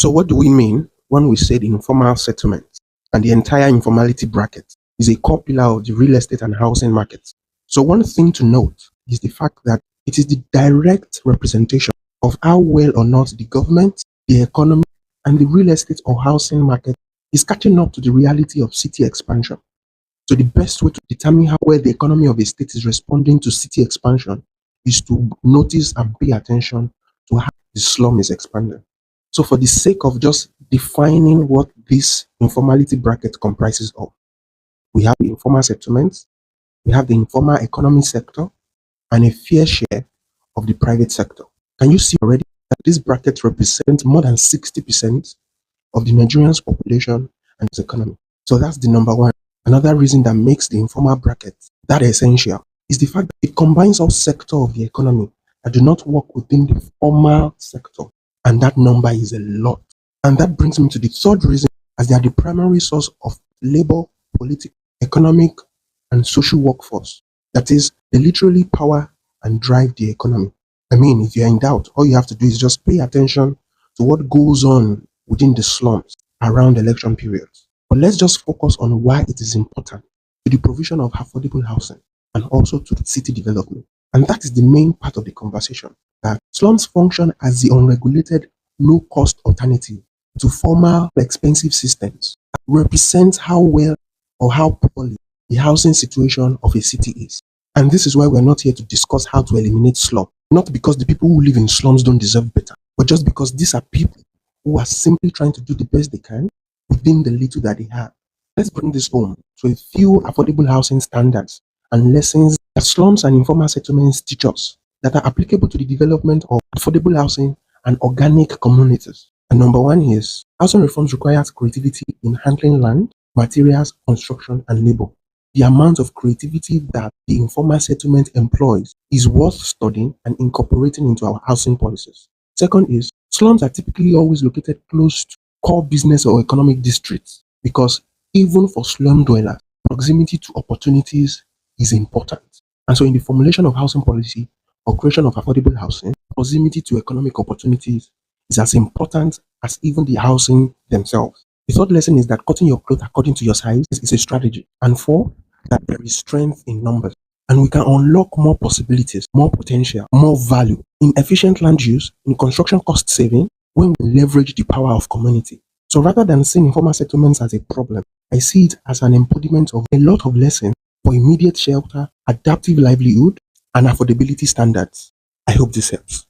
So what do we mean when we say the informal settlement and the entire informality bracket is a core pillar of the real estate and housing market? So one thing to note is the fact that it is the direct representation of how well or not the government, the economy, and the real estate or housing market is catching up to the reality of city expansion. So the best way to determine how well the economy of a state is responding to city expansion is to notice and pay attention to how the slum is expanding. So for the sake of just defining what this informality bracket comprises of, we have the informal settlements, we have the informal economy sector, and a fair share of the private sector. Can you see already that this bracket represents more than 60% of the Nigerian's population and its economy? So that's the number one. Another reason that makes the informal bracket that essential is the fact that it combines all sectors of the economy that do not work within the formal sector. And that number is a lot. And that brings me to the third reason, as they are the primary source of labor, political, economic, and social workforce. That is, they literally power and drive the economy. I mean, if you're in doubt, all you have to do is just pay attention to what goes on within the slums around election periods. But let's just focus on why it is important to the provision of affordable housing and also to the city development. And that is the main part of the conversation, that slums function as the unregulated, low-cost alternative to formal, expensive systems that represent how well or how poorly the housing situation of a city is. And this is why we're not here to discuss how to eliminate slum. Not because the people who live in slums don't deserve better, but just because these are people who are simply trying to do the best they can within the little that they have. Let's bring this home to a few affordable housing standards and lessons that slums and informal settlements teach us that are applicable to the development of affordable housing and organic communities. And number one is, housing reforms requires creativity in handling land, materials, construction, and labor. The amount of creativity that the informal settlement employs is worth studying and incorporating into our housing policies. Second is, slums are typically always located close to core business or economic districts because even for slum dwellers, proximity to opportunities is important. And so in the formulation of housing policy or creation of affordable housing, proximity to economic opportunities is as important as even the housing themselves. The third lesson is that cutting your cloth according to your size is a strategy. And four, that there is strength in numbers. And we can unlock more possibilities, more potential, more value in efficient land use, in construction cost saving, when we leverage the power of community. So rather than seeing informal settlements as a problem, I see it as an embodiment of a lot of lessons for immediate shelter, adaptive livelihood, and affordability standards. I hope this helps.